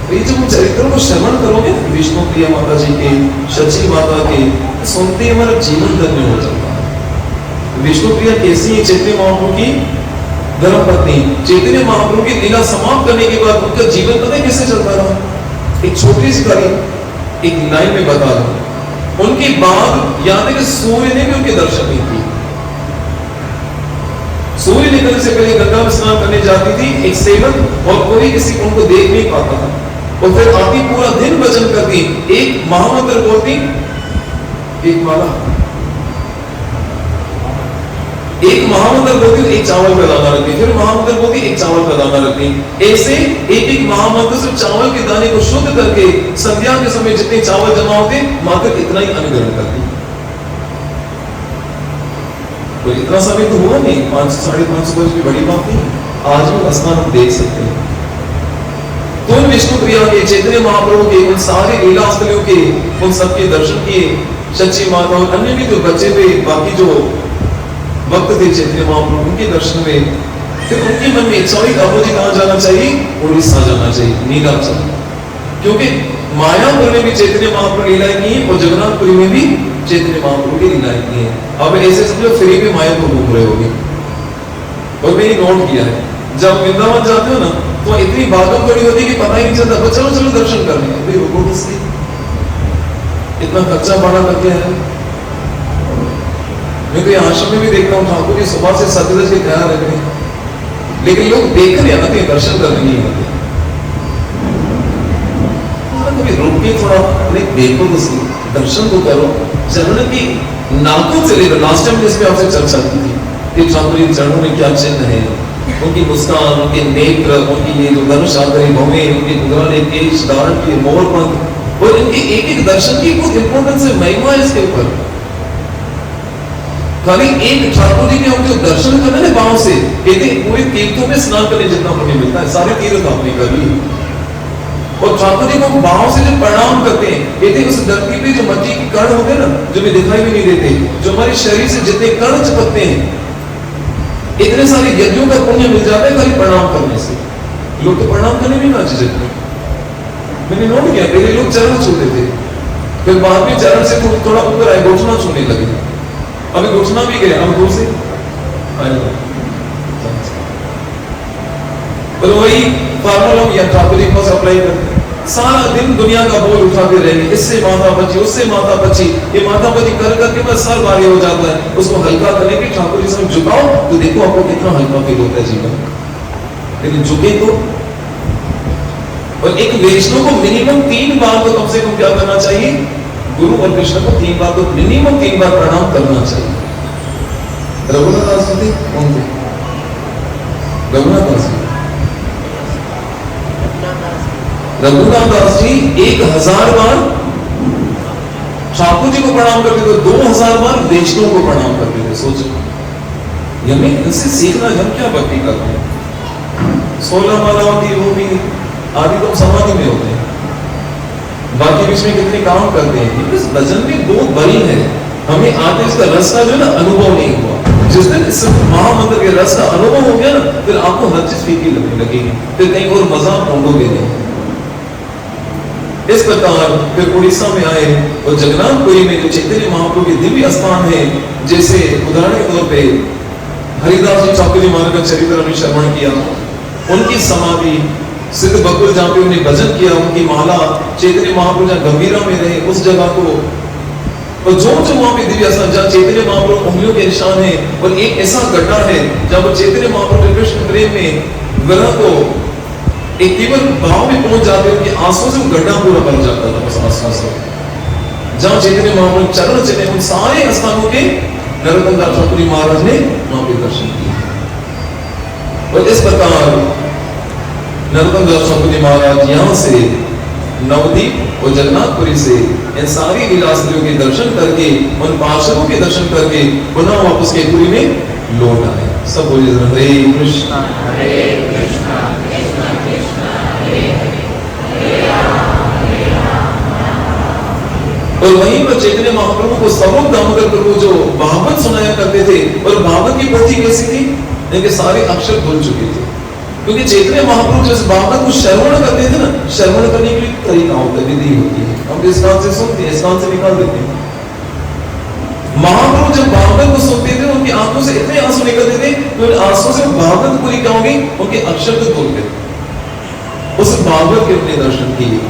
तो ये जब उन चरित्रों को श्रवण करोगे विष्णु प्रिया माता जी के, सच्ची माता के, सुनते हमारा जीवन धन्य हो जाता है। विष्णु प्रिया कैसी है? चैतन्य महाप्रभु की धर्मपत्नी। चैतन्य महाप्रभु की लीला समाप्त करने के बाद उनका जीवन पता है कैसे चलता रहा? एक छोटी सी कड़ी एक लाइन में बता दूं। उनके बाद याद है कि सूर्य ने भी उनके दर्शन नहीं किए। सूर्य निकलने से पहले गंगा में स्नान करने जाती थी एक सेवक और कोई किसी उनको देख नहीं पाता था। और फिर आती पूरा दिन भजन करती, एक महामंत्र बोलती, एक माला, एक महामंत्र बोलती है एक चावल का दाना रखती, फिर महामंत्र बोलती है एक चावल का दाना रखती। ऐसे एक एक महामंत्र से चावल के दाने को शुद्ध करके संध्या के समय जितने चावल जमा होते मात्र इतना ही अन्न ग्रहण करती। तो इतना समय तो हुआ नहीं, 500-550 वर्ष की बड़ी बात नहीं, आज भी स्नान हम देख सकते हैं। तो उन विष्णु प्रिया के, चैतन्य महाप्रभु के, उन सारे लीला स्थलों के, उन सबके दर्शन किए। सच्ची माता और अन्य भी जो बच्चे थे, बाकी जो भक्त थे चैतन्य महाप्रभु, उनके दर्शन में फिर उनके मन में इच्छा हुई अब मुझे कहां जाना चाहिए, उड़ीसा जाना चाहिए, नीलाचल। क्योंकि मायापुर में भी चैतन्य महाप्रभु लीलाएं की और जगन्नाथपुरी में भी चैतन्य महाप्रभु की लीलाएं की है। अब ऐसे समझो फ्री में मायापुर घूम रहे होगे। और मैंने नोट किया है, जब वृंदावन जाते हो ना तो इतनी भागम दौड़ी होती है कि पता ही नहीं चलता, चलो चलो दर्शन करने, अभी रुको तो सही, इतना खर्चा बढ़ा करके है। मैं तो आश्रम में भी देखता हूँ ठाकुर जी सुबह से 7 बजे तैयार रहते हैं, लेकिन लोग देखने आते हैं, दर्शन करने नहीं आते। कभी रुक के थोड़ा देखो तो सही, दर्शन तो करो, चरण की नाकों से ले लो। लास्ट टाइम जिसमें आपसे चर्चा की थी कि ठाकुर जी चरणों में क्या चिन्ह है, उनकी मुस्कान, उनके नेत्र, उनकी ये जो धनुष आधारी भौहें, उनके गुदराने केश धारण किए मोरपंख, और इनके एक एक दर्शन की बहुत इंपॉर्टेंस है, महिमा है इसके ऊपर। खाली एक ठाकुर जी के हम जो दर्शन करने ना भाव से, कहते पूरे तीर्थों में स्नान करने जितना पुण्य मिलता है, सारे तीर्थ आपने कर लिए। और ठाकुर जी को भाव से जब प्रणाम करते हैं, कहते उस धरती पे जो मट्टी के कण होते हैं ना, जो भी दिखाई भी नहीं देते, जो हमारे शरीर से जितने कण चिपकते हैं, इतने सारे यज्ञों का पुण्य मिल जाता है खाली प्रणाम करने से। लोग तो प्रणाम करने भी ना झिझकते। मैंने नोट किया, पहले लोग चरण छूते थे, फिर बाद में चरण से थोड़ा ऊपर आए, घुटना छूने लगे, अभी घुटना भी गया, अब दूर से तो वही फार्मूला हम या ठाकुर जी के पास अप्लाई करते हैं। सारा दिन दुनिया का बोल उठाते रहेंगे, इससे माता बची, उससे माता बची, ये माता बची कर करके बस सर भारी हो जाता है। उसको हल्का करने के ठाकुर जी से झुकाओ तो देखो आपको कितना हल्का फील होता है जीवन। लेकिन झुके तो, और एक वैष्णव को मिनिमम 3 बार तो कम से कम क्या करना चाहिए, गुरु और कृष्ण को 3 बार तो मिनिमम 3 बार प्रणाम करना चाहिए। रघुनाथ दास जी कौन थे? रघुनाथ दास जी, रघुनाथ दास जी 1000 बार ठाकुर जी को प्रणाम करते थे, 2000 बार वैष्णव को प्रणाम करते थे। सोचो, हमें इनसे सीखना, हम क्या भक्ति करते हैं। 16 मालाओं की भूमि आदि तो समाधि में होते हैं, बाकी बीच में कितने काम करते हैं। इस भजन में बहुत बड़ी है, हमें आगे इसका रस का जो ना अनुभव नहीं हुआ। जिस दिन इस महामंत्र के रस का अनुभव हो गया ना, फिर आपको हर चीज फीकी लगने लगेगी, फिर कहीं और मजा ढूंढोगे नहीं। इस प्रकार फिर उड़ीसा में आए और जगन्नाथपुरी में जो चैतन्य महाप्रभु के दिव्य स्थान है, जैसे उदाहरण के तौर पे हरिदास जी ठाकुर जी महाराज का चरित्र हमने श्रवण किया, उनकी समाधि सिद्ध बकुल जहाँ पे उन्हें भजन किया, उनकी माला चैतन्य महाप्रभु जहाँ गंभीरा में रहे उस जगह को, और जो जो वहां पे दिव्य स्थान जहाँ चैतन्य महाप्रभु उंगलियों के निशान है, और एक ऐसा गड्ढा है जहाँ पर चैतन्य महाप्रभु कृष्ण प्रेम में विरह को एक तीव्र भाव में पहुंच जाते हैं, उनके आंसुओं से वो गड्ढा पूरा भर जाता था उस आंसुओं से। जहाँ चैतन्य महाप्रभु चरण चिन्ह उन सारे स्थानों के नरोत्तम दास ठाकुर जी महाराज ने वहां पे दर्शन किए। और इस प्रकार नरोत्तम दास ठाकुर जी महाराज यहाँ से नवदीप और जगन्नाथपुरी से इन सारी लीलास्थलियों के दर्शन करके, उन पार्षदों के दर्शन करके पुनः वापस केतुरी में लौट आए। सब बोलिए हरे कृष्णा हरे कृष्णा कृष्णा कृष्णा हरे हरे हरे राम। और वहीं पर चैतन्य महाप्रभु को स्वरूप दामोदर प्रभु जो भागवत सुनाया करते थे, और भागवत की पोथी कैसी थी, इनके सारे अक्षर भूल चुके थे, क्योंकि चैतन्य महाप्रभु जिस भागवत को श्रवण करते थे ना, श्रवण करने के लिए तरीका होता है, विधि होती है। हम इस कान से सुनते हैं, इस कान से निकाल देते हैं। महाप्रभु जब भागवत को सुनते थे, उनकी आंखों से इतने आंसू निकलते थे, तो उन आंसुओं से भागवत पूरी क्या होगी, उनके अक्षर को बोलते थे। उस भागवत के अपने दर्शन किए।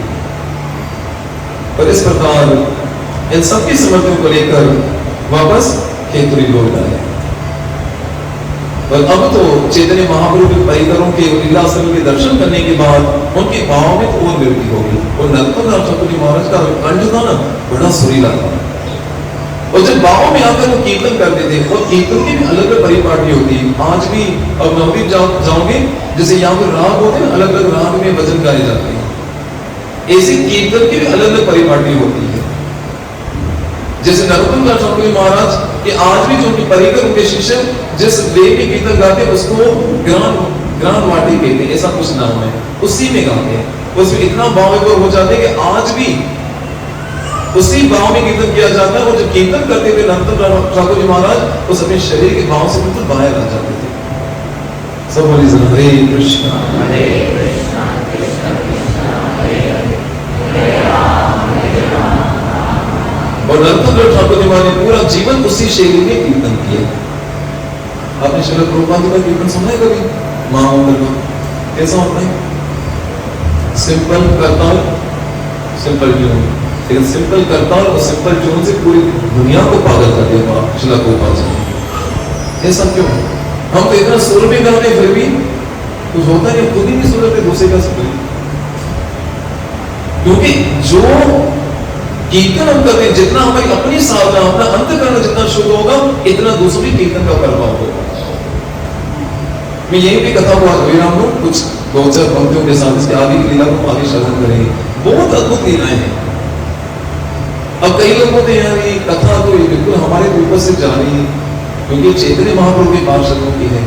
और इस प्रकार इन सबकी समर्थियों को लेकर वापस केतुरी लौट आए। और अब तो चैतन्य महाप्रभु के परिकरों के लीलास्थल के दर्शन करने के बाद उनके भाव में और वृद्धि होगी। और नरोत्तम दास ठाकुर जी महाराज का कंठ था ना, बड़ा सुरीला था, और जब गाँव में आकर वो कीर्तन करते थे, और कीर्तन की भी अलग अलग परिपाटी होती है। आज भी अब नवदीप जाओगे, जैसे यहाँ पर राग होते हैं, अलग अलग राग में भजन गाए जाते हैं, ऐसी कीर्तन की भी अलग अलग परिपाटी होती है। जैसे नरोत्तम दास स्वामी महाराज कि आज भी जो उनके परिकर उनके शिष्य जिस वे में कीर्तन गाते हैं उसको ज्ञान वाटी कहते हैं, ऐसा कुछ नाम है, उसी में गाते हैं। उसमें इतना भाव हो जाते हैं कि आज भी उसी भाव में कीर्तन किया जाता है। और जब कीर्तन करते थे नरोत्तम ठाकुर जी महाराज उस अपने शरीर के भाव से बिल्कुल बाहर आ जाते थे। सब बोलिए हरे कृष्णा हरे कृष्णा कृष्णा कृष्णा हरे हरे राम हरे राम। और नरोत्तम ठाकुर जी महाराज ने पूरा जीवन उसी शैली में कीर्तन किया। आपने श्रील प्रभुपाद का कीर्तन सुना है कभी? महामंडल का कैसा होता है? सिंपल करताल, सिंपल ट्यून, लेकिन सिंपल करताल और सिंपल ट्यून से पूरी दुनिया को पागल कर दिया श्रील प्रभुपाद जी। ऐसा क्यों? हम तो इतना सुर में गाते फिर भी कुछ होता नहीं, खुद ही नहीं सुनते, दूसरे का सुन। क्योंकि जो कीर्तन हम करते हैं, जितना हमारी अपनी साधना, अपना अंतःकरण जितना शुद्ध होगा, इतना दूसरों की कीर्तन का प्रभाव होगा। मैं यही भी कथा को आज हम लोग कुछ दो चार पंक्तियों के साथ इसके आगे की लीला को आगे श्रवण करेंगे। बहुत अद्भुत लीलाएं हैं। अब कई लोग होते हैं ये कथा तो बिल्कुल हमारे ऊपर से जा रही है, क्योंकि चैतन्य महाप्रभु के पार्षदों की है,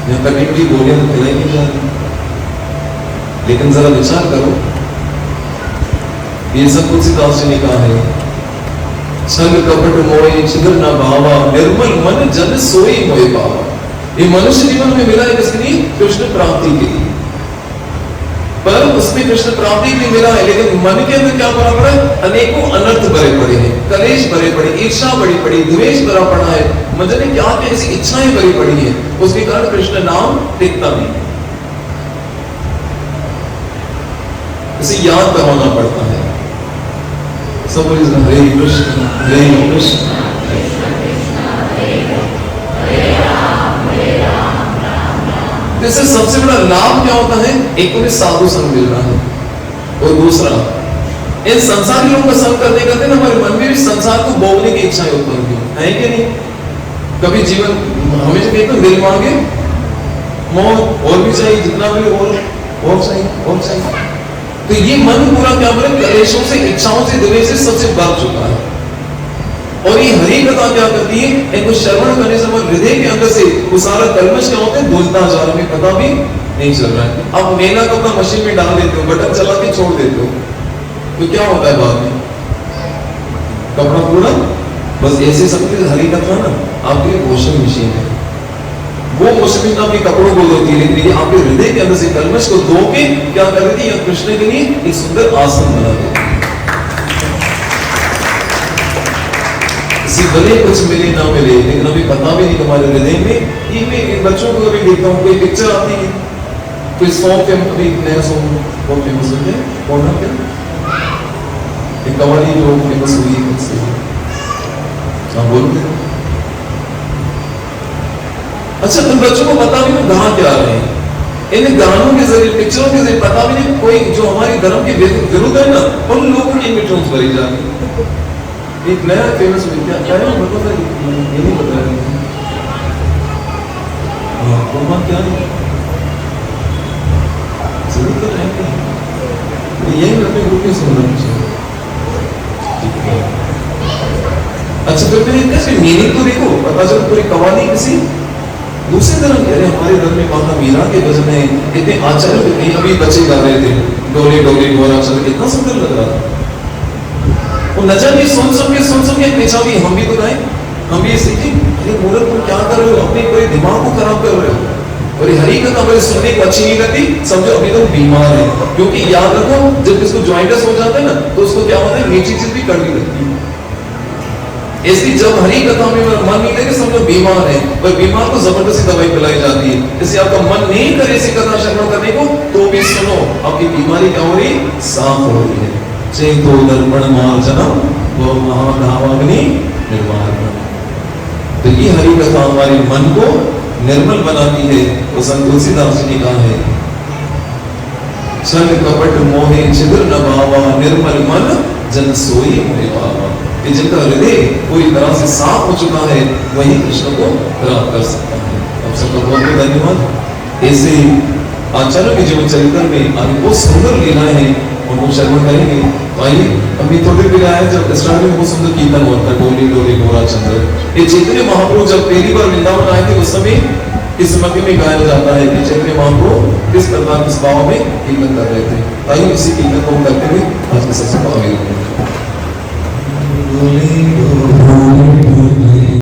यहाँ कटी कटी गोलियां तो खिलाई नहीं जा रही। लेकिन जरा विचार करो, ये सब तुलसीदास जी ने कहा है, छल कपट मोए छिद्र न भावा, निर्मल मन जन सोई मोए पावा। ये मनुष्य जीवन में मिला है किसके लिए? कृष्ण प्राप्ति के लिए। पर उसमें कृष्ण प्राप्ति के लिए मिला है, लेकिन मन के अंदर क्या भरा पड़ा है? अनेकों अनर्थ भरे पड़े हैं, कलेश भरे पड़े, ईर्षा बड़ी पड़ी, द्वेष भरा पड़ा है, मन ने क्या क्या ऐसी इच्छाएं भरी पड़ी है, उसके कारण कृष्ण नाम टिकता नहीं। इसे याद करवाना पड़ता है। सब हरे कृष्ण हरे कृष्ण। इससे सबसे बड़ा लाभ क्या होता है? एक तो साधु संग मिल रहा है, और दूसरा इन संसारी लोगों का संग करते करते ना हमारे मन में भी संसार को भोगने की इच्छाएं उत्पन्न होती है कि नहीं? कभी जीवन हमेशा कहते हैं दिल मांगे मौत, और भी चाहिए, जितना भी और चाहिए और चाहिए। तो ये मन पूरा क्या बोले? कलेशों से, इच्छाओं से, द्वेष से सबसे भर चुका है। और ये हरि कथा क्या करती है? इनको श्रवण करने से हृदय के अंदर से वो सारा कल्मश क्या होता है? धुलता जा रहा है, पता भी नहीं चल रहा है। आप मेला कपड़ा मशीन में डाल देते हो, बटन चला के छोड़ देते हो, तो क्या होता है बाद में? कपड़ा पूरा बस ऐसे सब हरि कथा ना आपके लिए वॉशिंग मशीन है। वो वॉशिंग मशीन आपके कपड़ों को धोती है, लेकिन आपके हृदय के अंदर से कल्मश को धो के क्या कर देती है? कृष्ण के लिए एक सुंदर आसन बना देती है। भले कुछ मिले ना मिले, लेकिन अभी पता भी नहीं हमारे हृदय में। ये मैं इन बच्चों को अभी देखता हूँ, कोई पिक्चर आती है, कोई सॉन्ग अभी नया सॉन्ग बहुत फेमस हो गया, कौन है क्या? एक कवाली जो फेमस हुई है, हाँ बोलो। अच्छा, तुम बच्चों को पता भी नहीं गा क्या रहे हैं, इन गानों के जरिए, पिक्चरों के जरिए पता भी नहीं कोई जो हमारे धर्म के विरुद्ध है ना, उन लोगों की इमेज भरी जा रही है। एक नया फेमस विद्या क्या है बता, ये नहीं बता रही क्या है, जरूर तो रहेंगे, यही अपने ग्रुप में सुन रहे हैं। अच्छा, फिर मैंने कैसे मीनिंग तो देखो, पता चल पूरी कवाली किसी दूसरे धर्म के। अरे हमारे धर्म में माता मीरा के भजन है, इतने आचार्य अभी बच्चे गा रहे थे, डोले डोले डोरा चल, कितना सुंदर लग रहा था। वो न जाने सुन के पीछा भी हम भी तो गाए, हम भी सीखे। अरे मूर्ख, तुम क्या कर रहे हो? अपने पूरे दिमाग को खराब कर रहे हो। और ये हरी कथा मुझे सुनने को अच्छी नहीं लगती, समझो अभी तो बीमार है। क्योंकि याद रखो, जब इसको ज्वाइंटस हो जाता है ना, तो उसको क्या होता है? मीठी चीज भी कड़वी लगती है। इसलिए जब हरी कथा में मन नहीं लगे, समझो बीमार है, पर बीमार को जबरदस्ती दवाई पिलाई जाती है। इसलिए आपका मन नहीं करे इसी कथा श्रवण करने को, तो भी सुनो, आपकी बीमारी क्या हो रही? साफ हो रही है। चेतो दर्पण मार्जनम वो महाभावाग्नि निर्वाण। तो ये हरि कथा हमारे मन को निर्मल बनाती है। वो संत तुलसीदास जी ने कहा है, छल कपट मोहे छिद्र न भावा, निर्मल मन जन सोई मोहे पावा। कि जिनका हृदय पूरी तरह से साफ हो चुका है वही कृष्ण को प्राप्त कर सकता है। आप सबका बहुत बहुत धन्यवाद। ऐसे आचार्य के जीवन चरित्र में आगे बहुत सुंदर लीलाएं हैं, उनको श्रवण करेंगे। आइए अभी थोड़ी देर पहले आया जब स्टार्टिंग में बहुत सुंदर कीर्तन होता है, डोली डोली गोरा चंद्र। ये चैतन्य महाप्रभु जब पहली बार वृंदावन आए थे उस समय इस मध्य में गाया जाता है कि चैतन्य महाप्रभु किस प्रकार किस भाव में कीर्तन कर रहे थे। आइए इसी कीर्तन को करते हुए आज के सत्संग को आगे